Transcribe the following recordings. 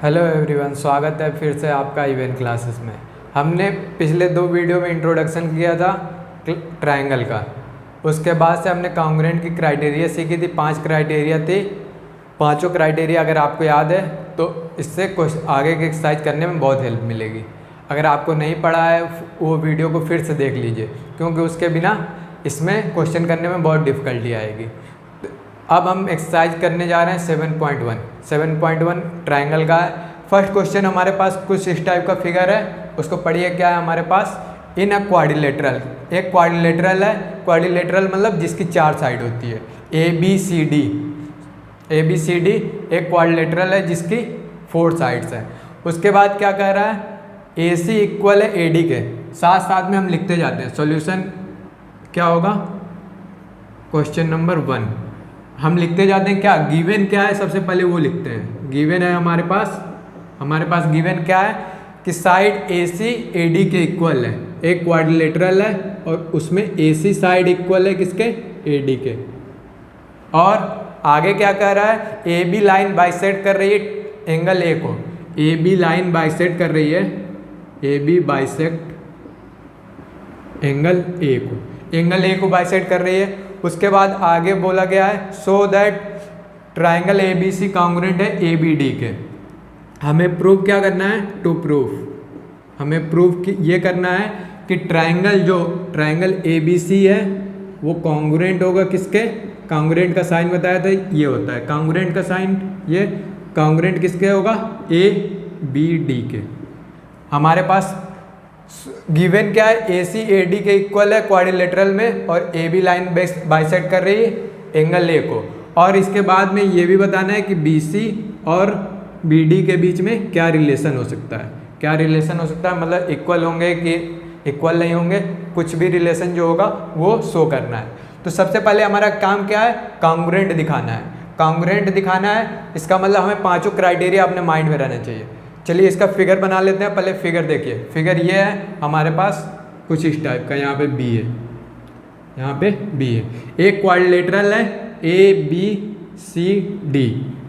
Hello everyone, स्वागत है फिर से आपका इवेंट क्लासेस में। हमने पिछले 2 वीडियो में इंट्रोडक्शन किया था ट्रायंगल का। उसके बाद से हमने कॉन्ग्रुएंट की क्राइटेरिया सीखी थी। 5 क्राइटेरिया थी। पांचों क्राइटेरिया अगर आपको याद है तो इससे आगे के एक्सरसाइज करने में बहुत हेल्प मिलेगी। अगर आपको नहीं पढ़ा है वो वीडियो को फिर से देख लीजिए, क्योंकि उसके बिना इसमें क्वेश्चन करने में बहुत डिफ़िकल्टी आएगी। अब हम एक्सरसाइज करने जा रहे हैं 7.1 ट्रायंगल का है। फर्स्ट क्वेश्चन हमारे पास कुछ इस टाइप का फिगर है, उसको पढ़िए। क्या है हमारे पास? इन अ क्वाड्रिलेटरल, एक क्वाड्रिलेटरल है। क्वाड्रिलेटरल मतलब जिसकी 4 साइड होती है। ABCD एक क्वाड्रिलेटरल है जिसकी 4 साइड्स हैं। उसके बाद क्या कह रहा है? AC इक्वल है AD के। साथ साथ में हम लिखते जाते हैं। सॉल्यूशन क्या होगा? क्वेश्चन नंबर 1 हम लिखते जाते हैं। क्या गिवन क्या है? सबसे पहले वो लिखते हैं। गिवन है हमारे पास गिवन क्या है कि साइड AC AD के इक्वल है। एक क्वाड्रिलेटरल है और उसमें AC साइड इक्वल है किसके? AD के। और आगे क्या कह रहा है? AB लाइन बाइसेक्ट कर रही है एंगल A को। AB लाइन बाइसेक्ट कर रही है, AB बाइसेक्ट एंगल A को, एंगल A को बाइसेक्ट कर रही है। उसके बाद आगे बोला गया है so that triangle ABC congruent है ABD के। हमें प्रूव क्या करना है? टू प्रूफ हमें प्रूव ये करना है कि ट्राइंगल ABC है वो कॉन्ग्रुएंट होगा किसके? कॉन्ग्रुएंट का साइन बताया था, ये होता है कॉन्ग्रुएंट का साइन। ये कॉन्ग्रुएंट किसके होगा? ABD के। हमारे पास गिवन क्या है? AC AD के इक्वल है क्वाड्रिलेटरल में और AB लाइन बाइसेक्ट कर रही है एंगल A को। और इसके बाद में ये भी बताना है कि BC और BD के बीच में क्या रिलेशन हो सकता है। क्या रिलेशन हो सकता है मतलब इक्वल होंगे कि इक्वल नहीं होंगे, कुछ भी रिलेशन जो होगा वो शो करना है। तो सबसे पहले हमारा काम क्या है? कॉन्ग्रुएंट दिखाना है। कॉन्ग्रुएंट दिखाना है, इसका मतलब हमें 5 क्राइटेरिया अपने माइंड में रहना चाहिए। चलिए इसका फिगर बना लेते हैं। पहले फिगर देखिए। फिगर ये है हमारे पास कुछ इस टाइप का। यहाँ पे B है, यहाँ पे B है। एक क्वाड्रिलेटरल है ABCD,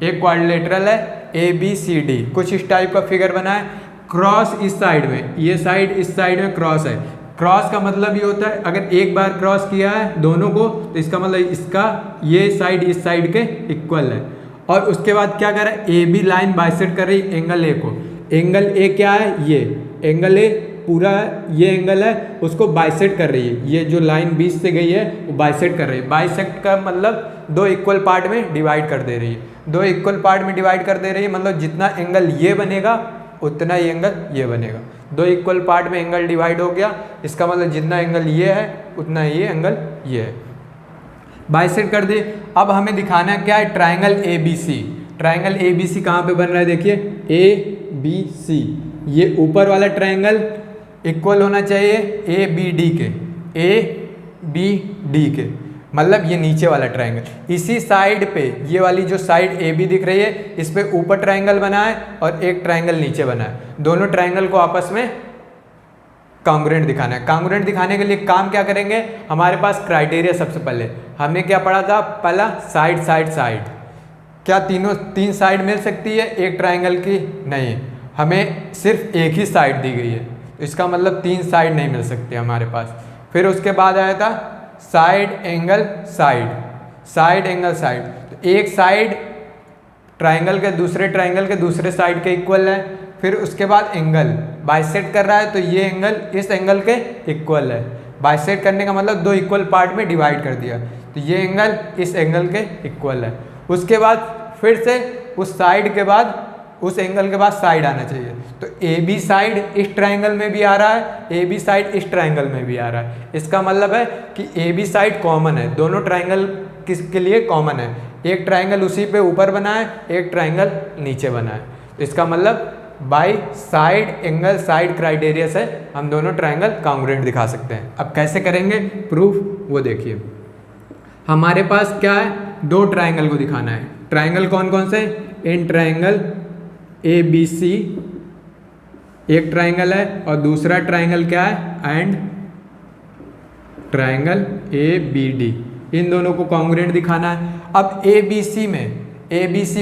एक क्वाड्रिलेटरल है ABCD। कुछ इस टाइप का फिगर बना है। क्रॉस इस साइड में, ये साइड इस साइड में क्रॉस है। क्रॉस का मतलब ये होता है अगर एक बार क्रॉस किया है दोनों को तो इसका मतलब इसका ये साइड इस साइड के इक्वल है। और उसके बाद क्या कर रहा है? AB लाइन बाइसेक्ट कर रही है एंगल A को। एंगल A क्या है? ये एंगल A पूरा ये एंगल है उसको बाइसेक्ट कर रही है। ये जो लाइन बीच से गई है वो बाइसेक्ट कर रही है। बाइसेक्ट का मतलब 2 इक्वल पार्ट में डिवाइड कर दे रही है। 2 इक्वल पार्ट में डिवाइड कर दे रही है मतलब जितना एंगल ये बनेगा उतना ही एंगल ये बनेगा। 2 इक्वल पार्ट में एंगल डिवाइड हो गया, इसका मतलब जितना एंगल ये है उतना ही एंगल ये है। बाइसेक्ट कर दे। अब हमें दिखाना क्या है? Triangle ABC। ट्राइंगल ABC कहाँ पे बन रहा है? देखिए ABC, ये ऊपर वाला ट्राइंगल इक्वल होना चाहिए ABD के, ABD के, मतलब ये नीचे वाला ट्राइंगल। इसी साइड पे ये वाली जो साइड AB दिख रही है इस पे ऊपर ट्राइंगल बना है और एक ट्राइंगल नीचे बना है। दोनों ट्राइंगल को आपस में कॉन्ग्रुएंट दिखाना है। कॉन्ग्रुएंट दिखाने के लिए काम क्या करेंगे? हमारे पास क्राइटेरिया सबसे पहले हमने क्या पढ़ा था? पहला साइड। क्या 3 साइड मिल सकती है एक ट्राइंगल की? नहीं, हमें सिर्फ एक ही साइड दी गई है, इसका मतलब 3 साइड नहीं मिल सकती हमारे पास। फिर उसके बाद आया था साइड एंगल साइड। तो एक साइड ट्राइंगल के दूसरे साइड के इक्वल है। फिर उसके बाद एंगल बाइसेक्ट कर रहा है तो ये एंगल इस एंगल के इक्वल है। बाइसेक्ट करने का मतलब 2 इक्वल पार्ट में डिवाइड कर दिया तो ये एंगल इस एंगल के इक्वल है। उसके बाद फिर से उस साइड के बाद उस एंगल के बाद साइड आना चाहिए। तो AB साइड इस ट्राइंगल में भी आ रहा है, AB साइड इस ट्राइंगल में भी आ रहा है। इसका मतलब है कि AB साइड कॉमन है, दोनों ट्राइंगल किसके लिए कॉमन है? एक ट्राइंगल उसी पे ऊपर बना है, एक ट्राइंगल नीचे बना है। तो इसका मतलब by side angle side criteria से हम दोनों ट्राइंगल कॉन्ग्रुएंट दिखा सकते हैं। अब कैसे करेंगे प्रूफ वो देखिए। हमारे पास क्या है? 2 ट्राइंगल को दिखाना है। ट्राइंगल कौन कौन से? इन ट्राइंगल ABC एक ट्राइंगल है और दूसरा ट्राइंगल क्या है? एंड ट्राइंगल ABD, इन दोनों को कॉन्ग्रुएंट दिखाना है। अब ABC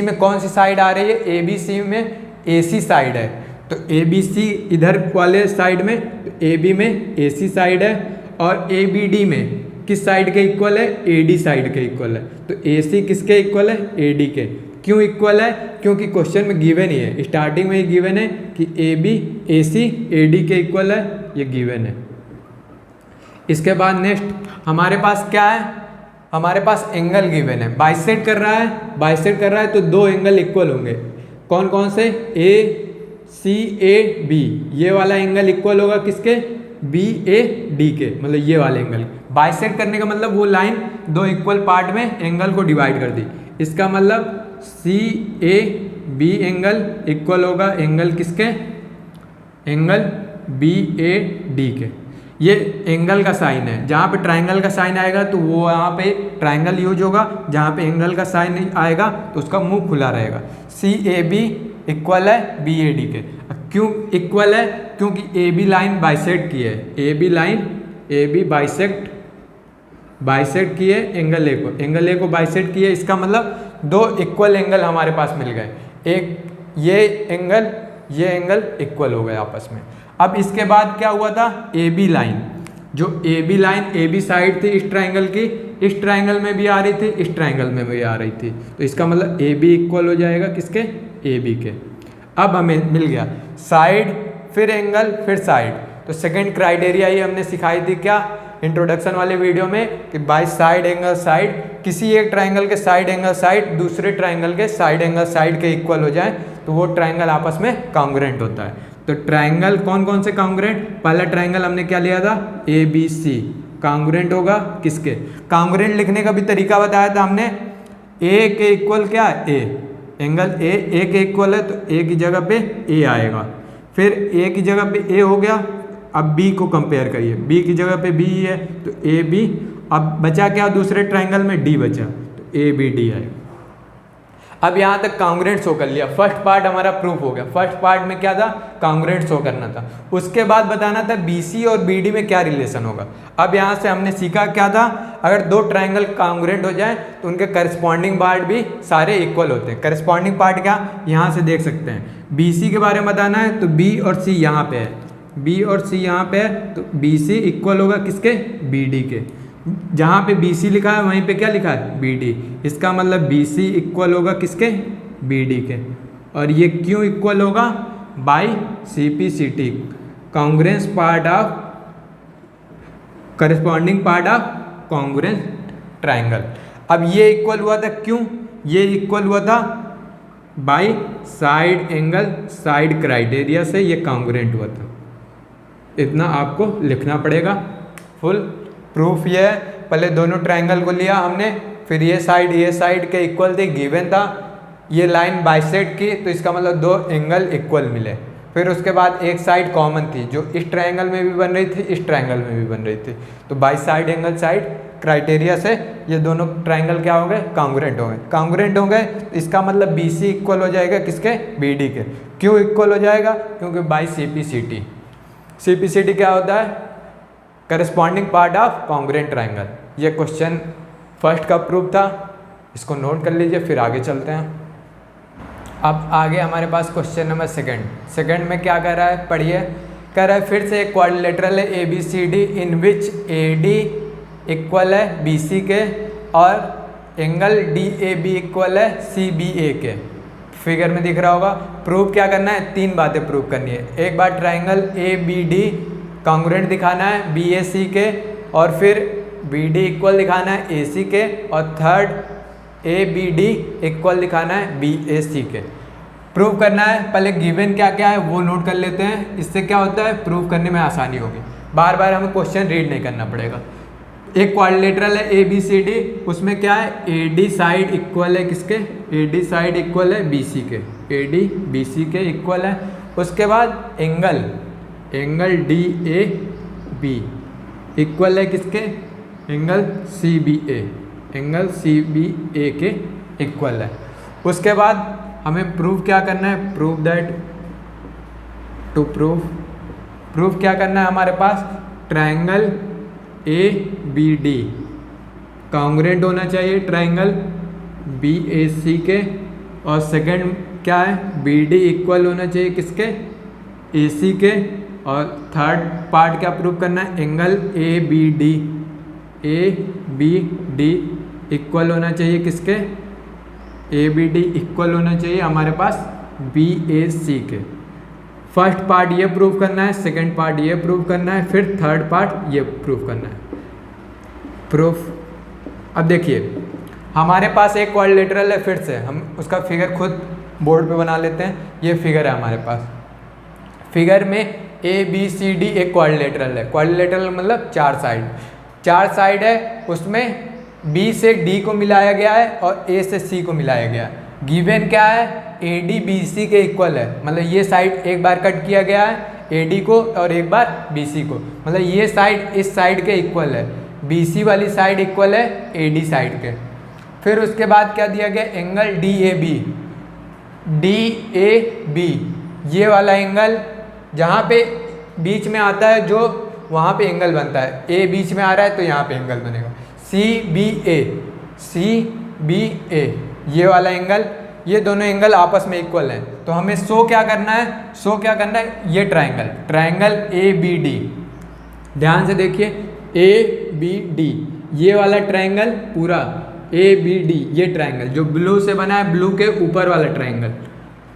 में कौन सी साइड आ रही है? ABC में ए सी साइड है, तो ए बी सी इधर वाले साइड में, तो ए बी में ए सी साइड है, और ए बी डी में किस साइड के इक्वल है, ए डी साइड के इक्वल है। तो ए सी किसके इक्वल है, ए डी के। क्यों इक्वल है, क्योंकि क्वेश्चन में गिवन ही है, स्टार्टिंग में ही गिवन है कि A B A C A D के इक्वल है, ये गिवन है। इसके बाद नेक्स्ट हमारे पास क्या है, हमारे पास एंगल गिवन है, बाइसेक्ट कर रहा है, बाइसेक्ट कर रहा है तो दो एंगल इक्वल होंगे। कौन कौन से, ए सी ए बी, ये वाला एंगल इक्वल होगा किसके, बी ए डी के, मतलब ये वाले एंगल। बाइसेक्ट करने का मतलब वो लाइन दो इक्वल पार्ट में एंगल को डिवाइड कर दी, इसका मतलब सी ए बी एंगल इक्वल होगा एंगल किसके, एंगल बी ए डी के। ये एंगल का साइन है, जहाँ पे ट्राइंगल का साइन आएगा तो वो यहाँ पे ट्राइंगल यूज होगा, जहाँ पे एंगल का साइन आएगा तो उसका मुंह खुला रहेगा। सी ए बी इक्वल है बी ए डी के। क्यों इक्वल है, क्योंकि ए बी लाइन बाइसेक्ट की है, A B line A B bisect की है एंगल ए को, एंगल ए को बाइसेक्ट की है, इसका मतलब दो इक्वल एंगल हमारे पास मिल गए, एक ये एंगल इक्वल हो गए आपस में। अब इसके बाद क्या हुआ था, ए बी लाइन, जो A B line A B side थी इस ट्राइंगल की, इस ट्राइंगल में भी आ रही थी, इस ट्राइंगल में भी आ रही थी, तो इसका मतलब ए बी इक्वल हो जाएगा किसके, ए बी के। अब हमें मिल गया साइड फिर एंगल फिर साइड। तो सेकंड क्राइटेरिया ही हमने सिखाई थी क्या, इंट्रोडक्शन वाले वीडियो में, कि बाय साइड एंगल साइड, किसी एक ट्राइंगल के साइड एंगल साइड दूसरे ट्राइंगल के साइड एंगल साइड के इक्वल हो जाए तो वो ट्राइंगल आपस में कॉन्ग्रुएंट होता है। तो ट्राइंगल कौन कौन से कॉन्ग्रुएंट, पहला ट्राइंगल हमने क्या लिया था, ए बी सी, कॉन्ग्रुएंट होगा किसके, कॉन्ग्रुएंट लिखने का भी तरीका बताया था हमने, ए के इक्वल क्या है, ए, एंगल ए के इक्वल है तो ए की जगह पे ए आएगा, फिर ए की जगह पे ए हो गया, अब बी को कंपेयर करिए, बी की जगह पे बी है तो ए बी, अब बचा क्या दूसरे ट्राइंगल में, डी बचा, तो ए बी डी आएगा। अब यहाँ तक कॉन्ग्रुएंट शो कर लिया, फर्स्ट पार्ट हमारा प्रूफ हो गया। फर्स्ट पार्ट में क्या था, कॉन्ग्रुएंट शो करना था, उसके बाद बताना था BC और BD में क्या रिलेशन होगा। अब यहाँ से हमने सीखा क्या था, अगर दो ट्राइंगल कॉन्ग्रुएंट हो जाए तो उनके करस्पॉन्डिंग पार्ट भी सारे इक्वल होते हैं। करस्पॉन्डिंग पार्ट क्या, यहाँ से देख सकते हैं, BC के बारे में बताना है तो B और C यहाँ पे है, B और C यहाँ पे है, तो BC इक्वल होगा किसके, BD के। जहाँ पे BC लिखा है वहीं पे क्या लिखा है, BD, इसका मतलब BC इक्वल होगा किसके, BD के। और ये क्यों इक्वल होगा, by CP/CT, congruence part of, corresponding part of congruent triangle. अब ये इक्वल हुआ था, क्यों ये इक्वल हुआ था, by side angle side criteria से ये कॉन्ग्रुएंट हुआ था। इतना आपको लिखना पड़ेगा। फुल प्रूफ ये है, पहले दोनों ट्राइंगल को लिया हमने, फिर ये साइड के इक्वल थी, गिवन था, ये लाइन बाइसेक्ट की तो इसका मतलब दो एंगल इक्वल मिले, फिर उसके बाद एक साइड कॉमन थी जो इस ट्राइंगल में भी बन रही थी, इस ट्राइंगल में भी बन रही थी, तो by side angle side criteria से ये दोनों ट्राइंगल क्या हो गए, कॉन्ग्रुएंट हो गए। कॉन्ग्रुएंट हो गए तो इसका मतलब BC इक्वल हो जाएगा किसके, BD के। क्यों इक्वल हो जाएगा, क्योंकि बाय CP/CT। CP/CT क्या होता है, corresponding part of congruent triangle. ये क्वेश्चन फर्स्ट का प्रूफ था, इसको नोट कर लीजिए, फिर आगे चलते हैं। अब आगे हमारे पास क्वेश्चन नंबर सेकंड में क्या कह रहा है, पढ़िए। कह रहा है फिर से एक क्वाड्रिलेटरल है ABCD इन विच AD इक्वल है BC के और एंगल DAB इक्वल है CBA के। फिगर में दिख रहा होगा। प्रूफ क्या करना है, तीन बातें प्रूफ करनी है। एक बार ट्राइंगल ABD कॉन्ग्रुएंट दिखाना है BAC के, और फिर BD इक्वल दिखाना है AC के, और थर्ड ABD इक्वल दिखाना है BAC के। प्रूफ करना है, पहले गिवन क्या क्या है वो नोट कर लेते हैं, इससे क्या होता है प्रूफ करने में आसानी होगी, बार बार हमें क्वेश्चन रीड नहीं करना पड़ेगा। एक क्वाड्रिलेटरल है ABCD, उसमें क्या है AD साइड इक्वल है किसके, AD साइड इक्वल है BC के, AD BC के इक्वल है। उसके बाद एंगल DAB इक्वल है किसके, एंगल CBA के इक्वल है। उसके बाद हमें प्रूफ क्या करना है, प्रूफ क्या करना है हमारे पास, ट्राइंगल ABD कॉन्ग्रुएंट होना चाहिए ट्राइंगल BAC के, और सेकंड क्या है, बी डी इक्वल होना चाहिए किसके, ए सी के। और थर्ड पार्ट क्या प्रूव करना है, angle A B D equal होना चाहिए किसके, ए बी डी इक्वल होना चाहिए हमारे पास बी ए सी के। फर्स्ट पार्ट ये प्रूव करना है, सेकंड पार्ट ये प्रूव करना है, फिर थर्ड पार्ट ये प्रूव करना है। प्रूफ। अब देखिए हमारे पास एक क्वाड्रिलेटरल है, फिर से हम उसका फिगर खुद बोर्ड पे बना लेते हैं। ये फिगर है हमारे पास, फिगर में ए बी सी डी एक क्वाड्रिलेटरल है। क्वाड्रिलेटरल मतलब चार साइड है, उसमें बी से डी को मिलाया गया है और ए से सी को मिलाया गया है। गिवन क्या है, ए डी बी सी के इक्वल है, मतलब ये साइड एक बार कट किया गया है ए डी को और एक बार बी सी को, मतलब ये साइड इस साइड के इक्वल है, बी सी वाली साइड इक्वल है ए डी साइड के। फिर उसके बाद क्या दिया गया, एंगल डी ए बी, ये वाला एंगल जहाँ पे बीच में आता है जो वहाँ पे एंगल बनता है, ए बीच में आ रहा है तो यहाँ पे एंगल बनेगा। सी बी ए ये वाला एंगल, ये दोनों एंगल आपस में इक्वल हैं। तो हमें शो क्या करना है, ये ट्राइंगल ए बी डी, ध्यान से देखिए ए बी डी, ये वाला ट्राइंगल पूरा ए बी डी, ये ट्राइंगल जो ब्लू से बना है, ब्लू के ऊपर वाला ट्राइंगल,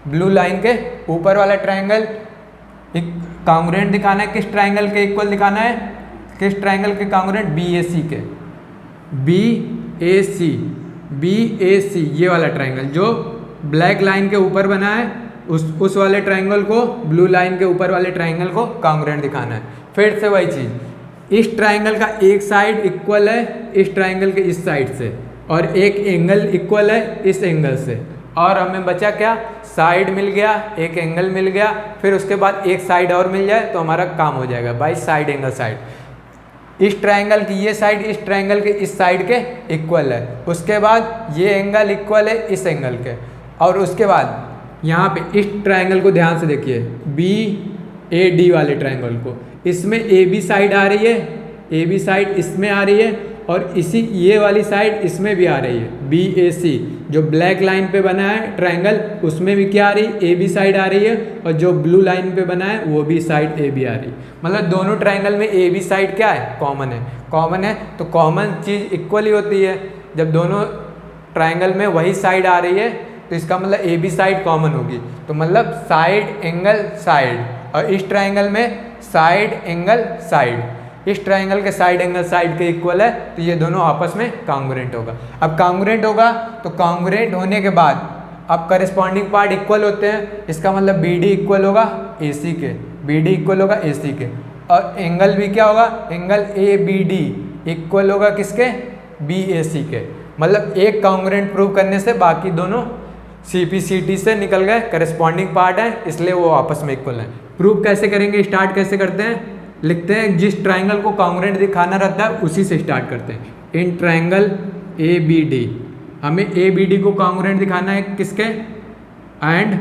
ब्लू लाइन के ऊपर वाला ट्राइंगल कॉन्ग्रुएंट दिखाना है, किस ट्राइंगल के इक्वल दिखाना है, किस ट्राइंगल के कॉन्ग्रुएंट, बी ए सी के, बी ए सी ये वाला ट्राइंगल जो ब्लैक लाइन के ऊपर बना है, उस वाले ट्राइंगल को ब्लू लाइन के ऊपर वाले ट्राइंगल को कॉन्ग्रुएंट दिखाना है। फिर से वही चीज़, इस ट्राइंगल का एक साइड इक्वल है इस ट्राइंगल के इस साइड से, और एक एंगल इक्वल है इस एंगल से, और हमें बचा क्या, साइड मिल गया, एक एंगल मिल गया, फिर उसके बाद एक साइड और मिल जाए तो हमारा काम हो जाएगा बाई साइड एंगल साइड। इस ट्राइंगल की ये साइड इस ट्राइंगल के इस साइड के इक्वल है, उसके बाद ये एंगल इक्वल है इस एंगल के, और उसके बाद यहाँ पे इस ट्राइंगल को ध्यान से देखिए, बी ए डी वाले ट्राइंगल को, इसमें ए बी साइड आ रही है, ए बी साइड इसमें आ रही है, और इसी ये वाली साइड इसमें भी आ रही है, बी ए सी जो ब्लैक लाइन पे बना है ट्राइंगल, उसमें भी क्या आ रही है, ए बी साइड आ रही है, और जो ब्लू लाइन पे बना है वो भी साइड ए बी आ रही है। मतलब दोनों ट्राइंगल में ए बी साइड क्या है, कॉमन है, तो कॉमन चीज़ इक्वल ही होती है। जब दोनों ट्राइंगल में वही साइड आ रही है तो इसका मतलब ए बी साइड कॉमन होगी, तो मतलब साइड एंगल साइड, और इस ट्राइंगल में साइड एंगल साइड, इस ट्राइंगल के साइड एंगल साइड के इक्वल है, तो ये दोनों आपस में कॉन्ग्रुएंट होगा। अब कॉन्ग्रुएंट होगा तो कॉन्ग्रुएंट होने के बाद अब करस्पॉन्डिंग पार्ट इक्वल होते हैं, इसका मतलब बी डी इक्वल होगा ए सी के, बी डी इक्वल होगा ए सी के, और एंगल भी क्या होगा, angle A B D equal होगा किसके, बी ए सी के। मतलब एक कॉन्ग्रुएंट प्रूव करने से बाकी दोनों सी पी सी टी से निकल गए, करस्पॉन्डिंग पार्ट है इसलिए वो आपस में इक्वल है। प्रूव कैसे करेंगे, स्टार्ट कैसे करते हैं, लिखते हैं जिस ट्राइंगल को कॉन्ग्रुएंट दिखाना रहता है उसी से स्टार्ट करते हैं। In triangle A B D, हमें ए बी डी को कॉन्ग्रुएंट दिखाना है किसके, and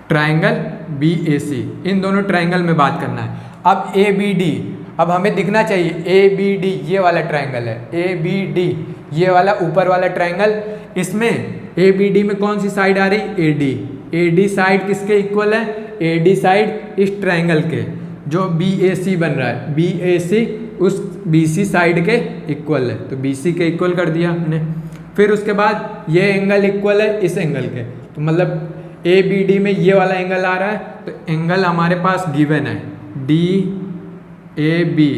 triangle B A C, इन दोनों ट्राइंगल में बात करना है। अब ए बी डी, अब हमें दिखना चाहिए ए बी डी ये वाला ट्राइंगल है, ए बी डी ये वाला ऊपर वाला ट्राइंगल, इसमें ए बी डी में कौन सी साइड आ रही, ए डी साइड किसके इक्वल है, ए डी साइड इस ट्राइंगल के जो बी ए सी बन रहा है, बी ए सी उस बी सी साइड के इक्वल है, तो बी सी के इक्वल कर दिया हमने। फिर उसके बाद ये एंगल इक्वल है इस एंगल के, तो मतलब ए बी डी में ये वाला एंगल आ रहा है, तो एंगल हमारे पास गिवन है डी ए बी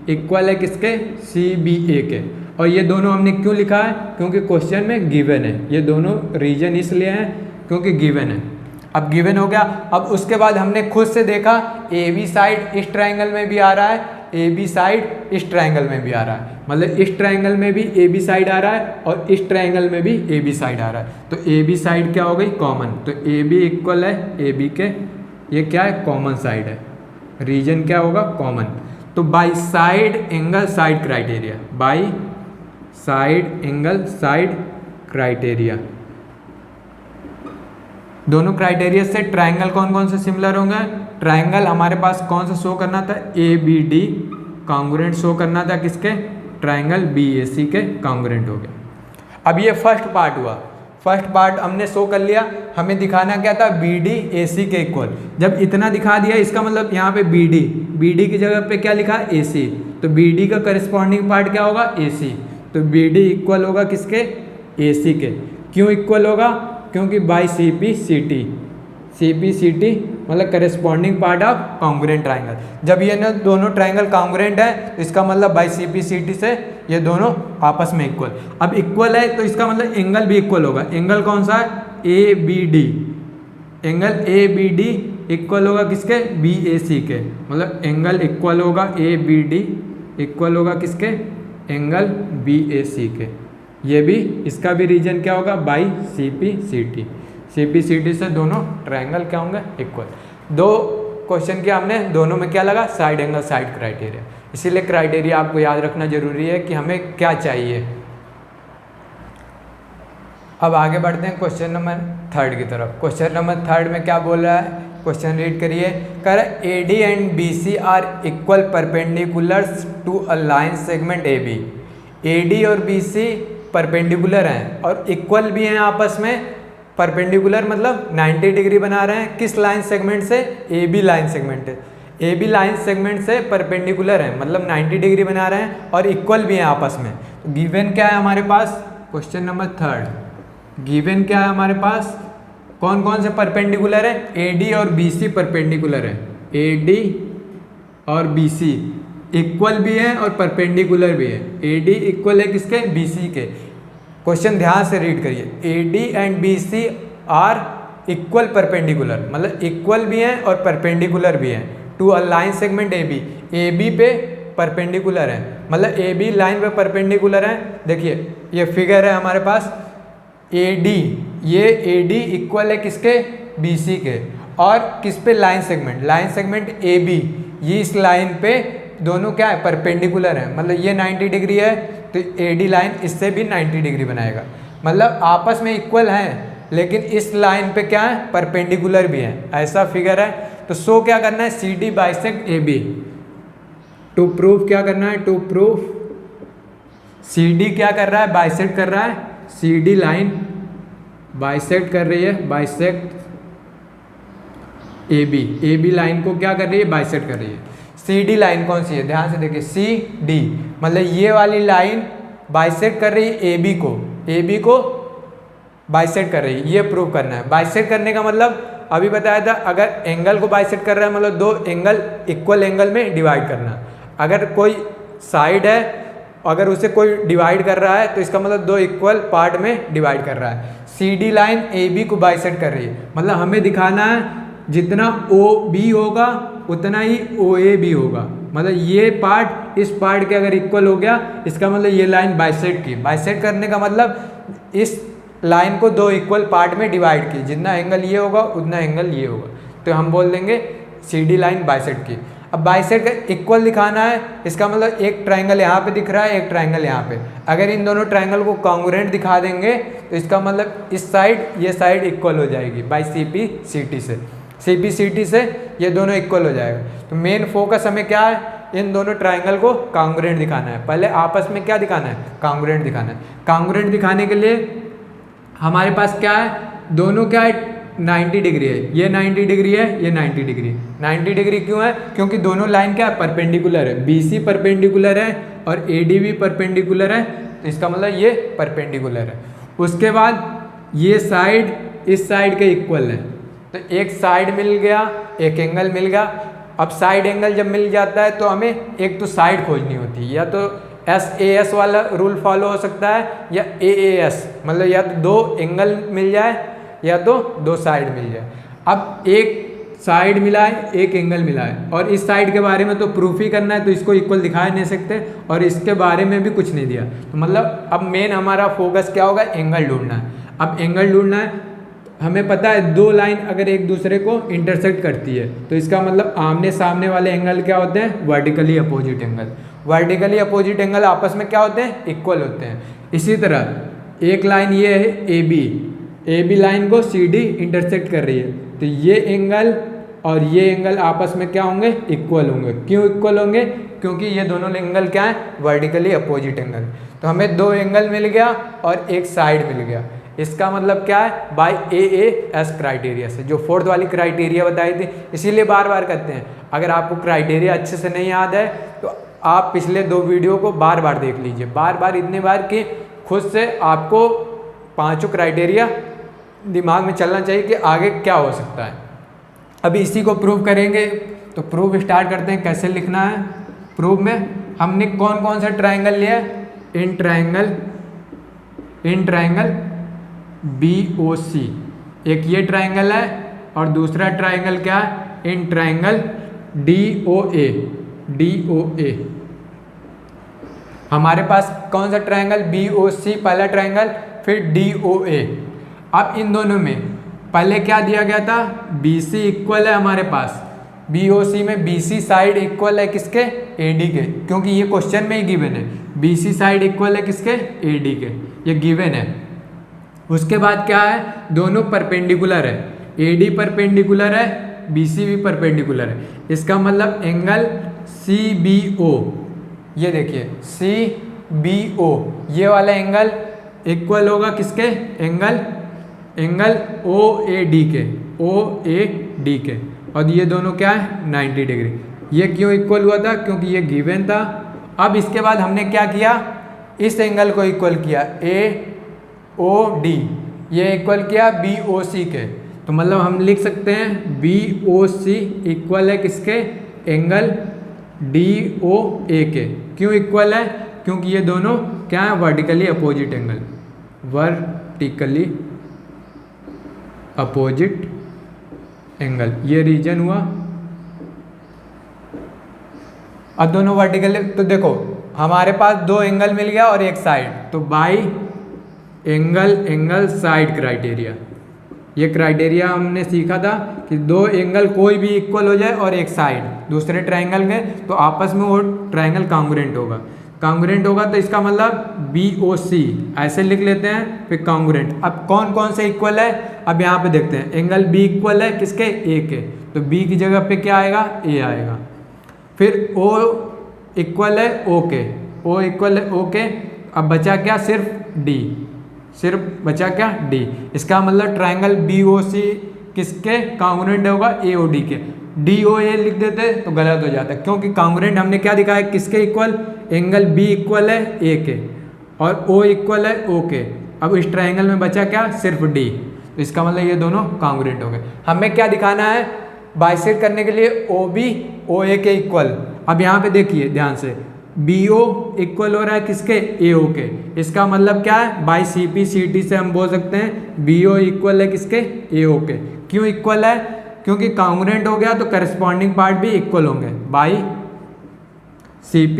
इक्वल है किसके, सी बी ए के। और ये दोनों हमने क्यों लिखा है, क्योंकि क्वेश्चन में गिवन है, ये दोनों रीजन इसलिए हैं क्योंकि गिवन है। अब गिवन हो गया, अब उसके बाद हमने खुद से देखा ए बी साइड इस ट्राइंगल में भी आ रहा है, ए बी साइड इस ट्राइंगल में भी आ रहा है, मतलब इस ट्राइंगल में भी ए बी साइड आ रहा है और इस ट्राइंगल में भी ए बी साइड आ रहा है, तो ए बी साइड क्या हो गई, कॉमन, तो ए बी इक्वल है ए बी के, ये क्या है, कॉमन साइड है, रीजन क्या होगा, कॉमन। तो by side angle side criteria, by side angle side criteria, दोनों क्राइटेरिया से ट्राइंगल कौन कौन से सिमिलर होंगे, ट्राइंगल हमारे पास कौन सा शो करना था, A B D congruent show करना था किसके, ट्राइंगल बी ए सी के कॉन्ग्रुएंट हो गया। अब ये फर्स्ट पार्ट हुआ, फर्स्ट पार्ट हमने शो कर लिया, हमें दिखाना क्या था, बी डी ए सी के इक्वल। जब इतना दिखा दिया इसका मतलब यहाँ पे बी डी की जगह पे क्या लिखा, ए सी, तो बी डी का करस्पॉन्डिंग पार्ट क्या होगा, ए सी। तो बी डी इक्वल होगा किसके, ए सी के। क्यों इक्वल होगा, क्योंकि by C P C T मतलब corresponding part of congruent triangle. जब ये ना दोनों ट्राइंगल कॉन्ग्रुएंट है तो इसका मतलब by C P C T से ये दोनों आपस में इक्वल। अब इक्वल है तो इसका मतलब एंगल भी इक्वल होगा। एंगल कौन सा है, A B D. Angle A B D equal होगा किसके, बी ए सी के। मतलब एंगल इक्वल होगा ए बी डी इक्वल होगा किसके, एंगल बी ए सी के। ये भी, इसका भी रीजन क्या होगा, by C P C T. C P C T से दोनों ट्राइंगल क्या होंगे, इक्वल। दो क्वेश्चन किया हमने, दोनों में क्या लगा, साइड एंगल साइड क्राइटेरिया। इसीलिए क्राइटेरिया आपको याद रखना जरूरी है कि हमें क्या चाहिए। अब आगे बढ़ते हैं क्वेश्चन नंबर 3 की तरफ। क्वेश्चन नंबर 3 में क्या बोल रहा है, क्वेश्चन रीड करिए। कह रहा है A D and B C are equal perpendiculars to a line segment A B. A D और बी सी परपेंडिकुलर हैं और इक्वल भी हैं आपस में। परपेंडिकुलर मतलब 90 डिग्री बना रहे हैं, किस लाइन सेगमेंट से, ए बी लाइन सेगमेंट से। ए बी लाइन सेगमेंट से परपेंडिकुलर है मतलब 90 डिग्री बना रहे हैं और इक्वल भी हैं आपस में। तो गिवन क्या है हमारे पास, क्वेश्चन नंबर 3 गिवन क्या है हमारे पास, कौन कौन से परपेंडिकुलर है, ए डी और बी सी परपेंडिकुलर है। ए डी और बी सी इक्वल भी है और परपेंडिकुलर भी है। ए डी इक्वल है किसके, बी सी के। क्वेश्चन ध्यान से रीड करिए, A D and B C are equal perpendicular मतलब इक्वल भी हैं और परपेंडिकुलर भी हैं to a line segment A B. A B पे परपेंडिकुलर है मतलब ए बी लाइन पे परपेंडिकुलर है। देखिए ये फिगर है हमारे पास, ए डी, ये ए डी इक्वल है किसके, बी सी के। और किस पे, लाइन सेगमेंट ए बी, ये इस लाइन पे दोनों क्या है, परपेंडिकुलर है मतलब ये 90 डिग्री है तो ए डी लाइन इससे भी 90 डिग्री बनाएगा। मतलब आपस में इक्वल हैं लेकिन इस लाइन पे क्या है, परपेंडिकुलर भी है। ऐसा फिगर है। तो शो क्या करना है, C D bisect A B. To prove क्या करना है, टू प्रूव सी डी क्या कर रहा है, बाइसेक्ट कर रहा है। सी डी लाइन बाइसेक्ट कर रही है, बाइसेक्ट ए बी लाइन को क्या कर रही है, बाइसेक्ट कर रही है। सी डी लाइन कौन सी है, ध्यान से देखिए, सी डी मतलब ये वाली लाइन बाइसेक्ट कर रही है ए बी को बाइसेक्ट कर रही है। ये प्रूव करना है। बाइसेक्ट करने का मतलब अभी बताया था, अगर एंगल को बाइसेक्ट कर रहा है मतलब दो एंगल इक्वल एंगल में डिवाइड करना। अगर कोई साइड है, अगर उसे कोई डिवाइड कर रहा है तो इसका मतलब दो इक्वल पार्ट में डिवाइड कर रहा है। C D line A B को बाइसेक्ट कर रही है मतलब हमें दिखाना है जितना ओ बी होगा उतना ही ओ ए भी होगा। मतलब ये पार्ट इस पार्ट के अगर इक्वल हो गया इसका मतलब ये लाइन बाइसेक्ट की। बाइसेक्ट करने का मतलब इस लाइन को दो इक्वल पार्ट में डिवाइड की, जितना एंगल ये होगा उतना एंगल ये होगा, तो हम बोल देंगे सी डी लाइन बाइसेक्ट की। अब बाइसेक्ट इक्वल दिखाना है, इसका मतलब एक ट्राइंगल यहाँ पे दिख रहा है, एक ट्राइंगल यहाँ पे। अगर इन दोनों ट्राइंगल को कॉन्ग्रुएंट दिखा देंगे तो इसका मतलब इस साइड ये साइड इक्वल हो जाएगी by C P C T से। सी पी सी टी से ये दोनों इक्वल हो जाएगा। तो मेन फोकस हमें क्या है, इन दोनों ट्राइंगल को कॉन्ग्रुएंट दिखाना है। पहले आपस में क्या दिखाना है, कॉन्ग्रुएंट दिखाना है। कॉन्ग्रुएंट दिखाने के लिए हमारे पास क्या है, दोनों क्या है, 90 डिग्री है। ये 90 डिग्री है, ये 90 डिग्री। 90 डिग्री क्यों है, क्योंकि दोनों लाइन क्या है, परपेंडिकुलर है। बी सी परपेंडिकुलर है और ए डी भी परपेंडिकुलर है, तो इसका मतलब ये परपेंडिकुलर है। उसके बाद ये साइड इस साइड के इक्वल है, तो एक साइड मिल गया, एक एंगल मिल गया। अब साइड एंगल जब मिल जाता है तो हमें एक तो साइड खोजनी होती है, या तो एस ए एस वाला रूल फॉलो हो सकता है या ए एस, मतलब या तो दो एंगल मिल जाए या तो दो साइड मिल जाए। अब एक साइड मिला है, एक एंगल मिला है, और इस साइड के बारे में तो प्रूफ ही करना है, तो इसको इक्वल दिखा नहीं सकते, और इसके बारे में भी कुछ नहीं दिया। तो मतलब अब मेन हमारा फोकस क्या होगा, एंगल ढूंढना है। अब एंगल ढूंढना है, हमें पता है दो लाइन अगर एक दूसरे को इंटरसेक्ट करती है तो इसका मतलब आमने सामने वाले एंगल क्या होते हैं, vertically opposite angle. Vertically opposite angle आपस में क्या होते हैं, इक्वल होते हैं। इसी तरह एक लाइन ये है ए बी लाइन को सी डी इंटरसेक्ट कर रही है, तो ये एंगल और ये एंगल आपस में क्या होंगे, इक्वल होंगे। क्यों इक्वल होंगे, क्योंकि ये दोनों एंगल क्या है, वर्टिकली अपोजिट एंगल। तो हमें दो एंगल मिल गया और एक साइड मिल गया। इसका मतलब क्या है, बाय AAS क्राइटेरिया से, जो फोर्थ वाली क्राइटेरिया बताई थी। इसीलिए बार बार करते हैं। अगर आपको क्राइटेरिया अच्छे से नहीं याद है तो आप पिछले 2 वीडियो को बार बार देख लीजिए, बार बार इतने बार कि खुद से आपको 5 क्राइटेरिया दिमाग में चलना चाहिए कि आगे क्या हो सकता है। अभी इसी को प्रूव करेंगे, तो प्रूफ स्टार्ट करते हैं। कैसे लिखना है प्रूफ में, हमने कौन कौन सा ट्राइंगल लिया है, इन ट्राइंगल BOC, एक ये ट्राइंगल है और दूसरा ट्राइंगल क्या है, इन ट्राइंगल DOA। हमारे पास कौन सा ट्राइंगल, BOC पहला ट्राइंगल, फिर DOA। अब इन दोनों में पहले क्या दिया गया था, BC इक्वल है हमारे पास, BOC में BC साइड इक्वल है किसके, AD के, क्योंकि ये क्वेश्चन में ही गिवन है। BC साइड इक्वल है किसके, AD के, ये गिवन है। उसके बाद क्या है, दोनों परपेंडिकुलर है, AD परपेंडिकुलर है, BC भी परपेंडिकुलर है। इसका मतलब एंगल CBO, ये देखिए CBO, ये वाला एंगल इक्वल होगा किसके, एंगल OAD के, और ये दोनों क्या है 90 डिग्री। ये क्यों इक्वल हुआ था, क्योंकि ये गिवन था। अब इसके बाद हमने क्या किया, इस एंगल को इक्वल किया AOD, ये इक्वल किया BOC के, तो मतलब हम लिख सकते हैं BOC इक्वल है किसके, एंगल DOA के। क्यों इक्वल है, क्योंकि ये दोनों क्या है, vertically opposite angle, vertically opposite angle, ये रीजन हुआ। अब दोनों वर्टिकल, तो देखो हमारे पास 2 एंगल मिल गया और एक साइड, तो बाई एंगल साइड क्राइटेरिया, ये क्राइटेरिया हमने सीखा था कि 2 एंगल कोई भी इक्वल हो जाए और एक साइड दूसरे ट्राइंगल के, तो आपस में वो ट्राइंगल कांग्रुएंट होगा। तो इसका मतलब BOC ऐसे लिख लेते हैं, फिर कांग्रुएंट। अब कौन कौन से इक्वल है, अब यहाँ पे देखते हैं। एंगल B इक्वल है किसके, A के, तो B की जगह पे क्या आएगा, A आएगा। फिर O इक्वल है O के, O इक्वल है O के। अब बचा क्या, सिर्फ बचा क्या, D। इसका मतलब ट्राइंगल BOC किसके कांग्रुएंट होगा, AOD के। DOA लिख देते तो गलत हो जाता, क्योंकि कांग्रुएंट हमने क्या दिखाया, किसके इक्वल, एंगल B इक्वल है A के और O इक्वल है O के। अब इस ट्राइंगल में बचा क्या, सिर्फ D, तो इसका मतलब ये दोनों कांग्रुएंट हो गए। हमें क्या दिखाना है, बाइसेक्ट करने के लिए OB OA के इक्वल। अब यहाँ पे देखिए ध्यान से, BO इक्वल हो रहा है किसके, AO के। इसका मतलब क्या है, बाई CP CT से हम बोल सकते हैं BO इक्वल है किसके, AO के। क्यों इक्वल है, क्योंकि कांग्रुएंट हो गया तो करस्पॉन्डिंग पार्ट भी इक्वल होंगे, बाई CP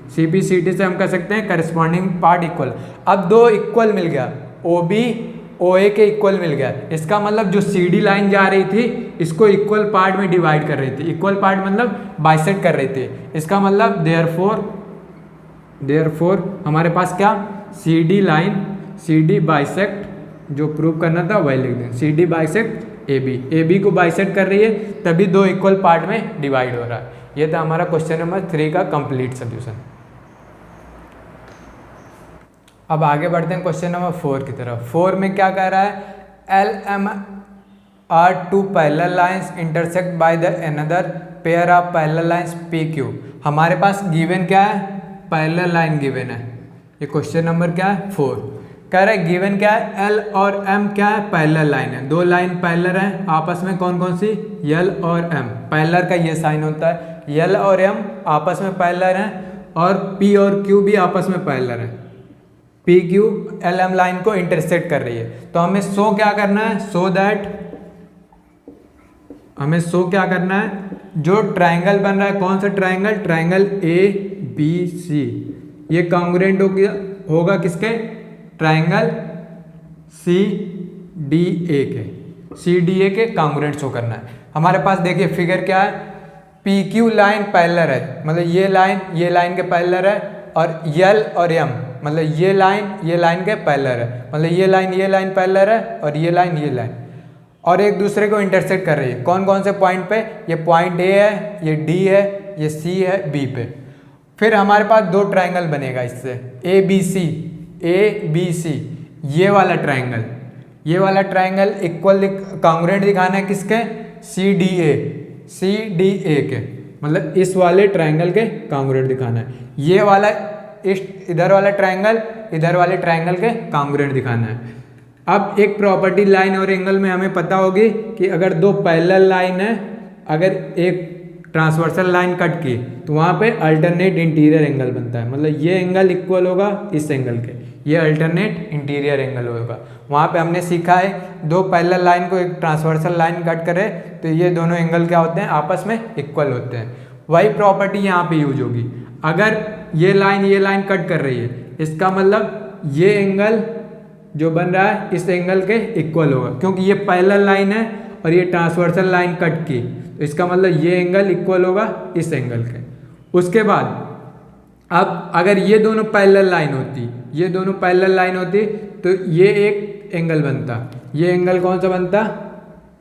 CT से हम कह सकते हैं करस्पॉन्डिंग पार्ट इक्वल। अब 2 इक्वल मिल गया, OB OA के इक्वल मिल गया। इसका मतलब जो CD लाइन जा रही थी इसको इक्वल पार्ट में डिवाइड कर रही थी, इक्वल पार्ट मतलब बाइसेक्ट कर रही थी। इसका मतलब देयरफॉर हमारे पास क्या, CD बाइसेक्ट, जो प्रूव करना था वही लिख दें, CD बाइसेक्ट AB को बाइसेक्ट कर रही है, तभी 2 इक्वल पार्ट में डिवाइड हो रहा है। ये था हमारा क्वेश्चन नंबर 3 का कंप्लीट सोल्यूशन। अब आगे बढ़ते हैं क्वेश्चन नंबर 4 की तरफ। 4 में क्या कह रहा है, LM are 2 parallel lines intersect by the another pair of parallel lines PQ। हमारे पास गिवन क्या है, पैरेलल लाइन गिवन है। ये क्वेश्चन नंबर क्या है, 4। कह रहा है गिवन क्या है, L और M क्या है, पैरेलल लाइन है। 2 लाइन पैरेलल है आपस में, कौन कौन सी, L और M। पैरेलल का ये साइन होता है, L और M आपस में पैरेलल है, और P और Q भी आपस में पैरेलल है। PQ LM लाइन को इंटरसेक्ट कर रही है। तो हमें शो क्या करना है, हमें शो क्या करना है, जो ट्राइंगल बन रहा है, कौन सा ट्राइंगल, ट्राइंगल ABC, ये कांग्रुएंट होगा किसके, ट्राइंगल CDA के कांग्रुएंट शो करना है। हमारे पास देखिए फिगर क्या है, PQ लाइन पैरेलल है, मतलब ये लाइन के पैरेलल है, और L और M मतलब ये लाइन के पैरेलल है, मतलब ये लाइन पैरेलल है, और ये लाइन और एक दूसरे को इंटरसेक्ट कर रही है। कौन कौन से पॉइंट पे, ये पॉइंट A है, ये D है, ये C है B पे। फिर हमारे पास 2 ट्राइंगल बनेगा इससे, ABC ये वाला ट्राइंगल, ये वाला ट्राइंगल इक्वल कॉन्ग्रुएंट दिखाना है किसके, सी डी ए के, मतलब इस वाले ट्राइंगल के कॉन्ग्रुएंट दिखाना है। ये वाला इधर वाला ट्राइंगल इधर वाले ट्राइंगल के कॉन्ग्रुएंट दिखाना है। अब एक प्रॉपर्टी लाइन और एंगल में हमें पता होगी कि अगर दो पैरेलल लाइन है, अगर एक ट्रांसवर्सल लाइन कट की तो वहाँ पे अल्टरनेट इंटीरियर एंगल बनता है, मतलब ये एंगल इक्वल होगा इस एंगल के, ये अल्टरनेट इंटीरियर एंगल होगा। वहाँ पे हमने सीखा है दो पैरेलल लाइन को एक ट्रांसवर्सल लाइन कट करे तो ये दोनों एंगल क्या होते हैं, आपस में इक्वल होते हैं। वही प्रॉपर्टी यहाँ पे यूज होगी। अगर ये लाइन कट कर रही है, इसका मतलब ये एंगल जो बन रहा है इस एंगल के इक्वल होगा, क्योंकि ये पैरेलल लाइन है और ये ट्रांसवर्सल लाइन कट की, तो इसका मतलब ये एंगल इक्वल होगा इस एंगल के। उसके बाद अब अगर ये दोनों पैरेलल लाइन होती, ये दोनों पैरेलल लाइन होती तो ये एक एंगल बनता। ये एंगल कौन सा बनता,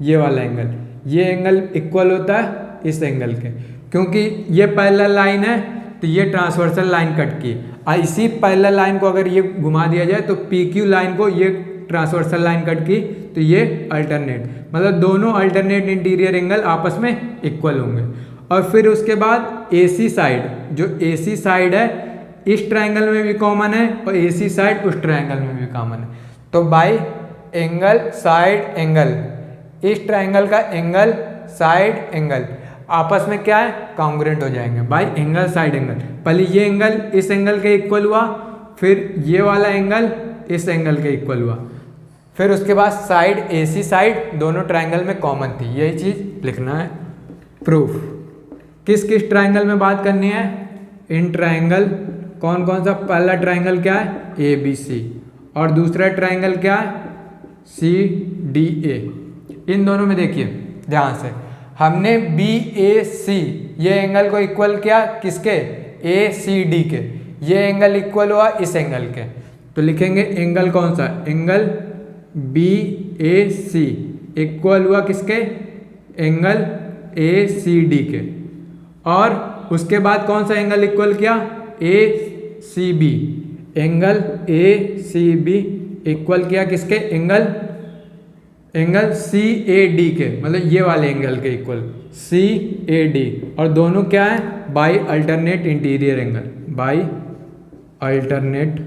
ये वाला एंगल। ये एंगल इक्वल होता है इस एंगल के, क्योंकि ये पैरेलल लाइन है तो ये ट्रांसवर्सल लाइन कट की। इसी पैरेलल लाइन को अगर ये घुमा दिया जाए तो पी क्यू लाइन को ये ट्रांसवर्सल लाइन कट की तो ये अल्टरनेट, मतलब दोनों अल्टरनेट इंटीरियर एंगल आपस में इक्वल होंगे। और फिर उसके बाद एसी साइड, जो एसी साइड है इस ट्रायंगल में भी कॉमन है और एसी साइड उस ट्रायंगल में भी कॉमन है। तो बाई एंगल साइड एंगल, इस ट्रायंगल का एंगल साइड एंगल आपस में क्या है, कॉन्ग्रुएंट हो जाएंगे बाई एंगल साइड एंगल। पहले ये एंगल इस एंगल के इक्वल हुआ, फिर ये वाला एंगल इस एंगल के इक्वल हुआ, फिर उसके बाद साइड एसी साइड दोनों ट्रायंगल में कॉमन थी। यही चीज लिखना है। प्रूफ किस किस ट्रायंगल में बात करनी है, इन ट्रायंगल कौन कौन सा, पहला ट्रायंगल क्या है ए बी सी और दूसरा ट्रायंगल क्या है सी डी ए। इन दोनों में देखिए ध्यान से, हमने बी ए सी ये एंगल को इक्वल किया किसके, ए सी डी के। ये एंगल इक्वल हुआ इस एंगल के, तो लिखेंगे एंगल कौन सा, angle B A C equal हुआ किसके, एंगल ए सी डी के। और उसके बाद कौन सा एंगल इक्वल किया, A C B, angle A C B equal किया किसके, एंगल सी ए डी के, मतलब ये वाले एंगल के इक्वल सी ए डी। और दोनों क्या है, by alternate interior angle, by alternate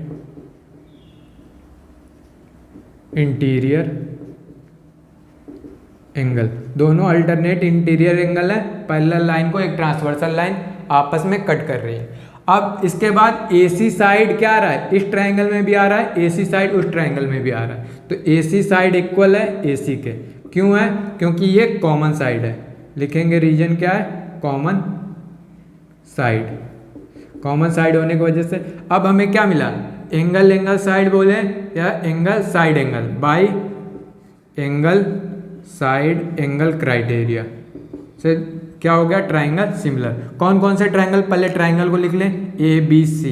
interior angle, दोनों अल्टरनेट इंटीरियर एंगल है। पैरेलल लाइन को एक ट्रांसवर्सल लाइन आपस में कट कर रही है। अब इसके बाद एसी साइड क्या आ रहा है, इस ट्रायंगल में भी आ रहा है, एसी साइड उस ट्रायंगल में भी आ रहा है, तो एसी साइड इक्वल है एसी के। क्यों है, क्योंकि ये कॉमन साइड है। लिखेंगे रीजन क्या है, कॉमन साइड। कॉमन साइड होने की वजह से अब हमें क्या मिला, एंगल साइड बोले या angle side angle, by angle side angle criteria से क्या हो गया, ट्रायंगल सिमिलर। कौन कौन से ट्रायंगल, पहले ट्रायंगल को लिख लें, ए बी सी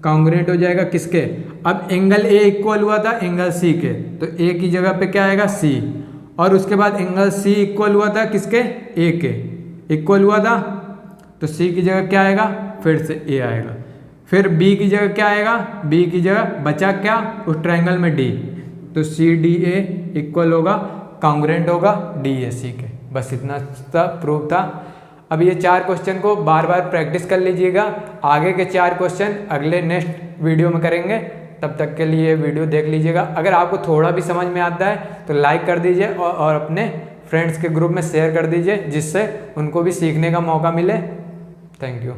कॉन्ग्रुएंट हो जाएगा किसके, अब एंगल ए इक्वल हुआ था एंगल सी के, तो ए की जगह पे क्या आएगा सी, और उसके बाद एंगल सी इक्वल हुआ था किसके, ए के इक्वल हुआ था, तो सी की जगह क्या आएगा, फिर से ए आएगा। फिर बी की जगह क्या आएगा, बी की जगह बचा क्या उस ट्रायंगल में डी, तो सी डी ए इक्वल होगा, कॉन्ग्रुएंट होगा डी ए सी के। बस इतना सा प्रूफ था। अब ये 4 क्वेश्चन को बार बार प्रैक्टिस कर लीजिएगा। आगे के 4 क्वेश्चन अगले नेक्स्ट वीडियो में करेंगे, तब तक के लिए वीडियो देख लीजिएगा। अगर आपको थोड़ा भी समझ में आता है तो लाइक कर दीजिए और अपने फ्रेंड्स के ग्रुप में शेयर कर दीजिए, जिससे उनको भी सीखने का मौका मिले। Thank you.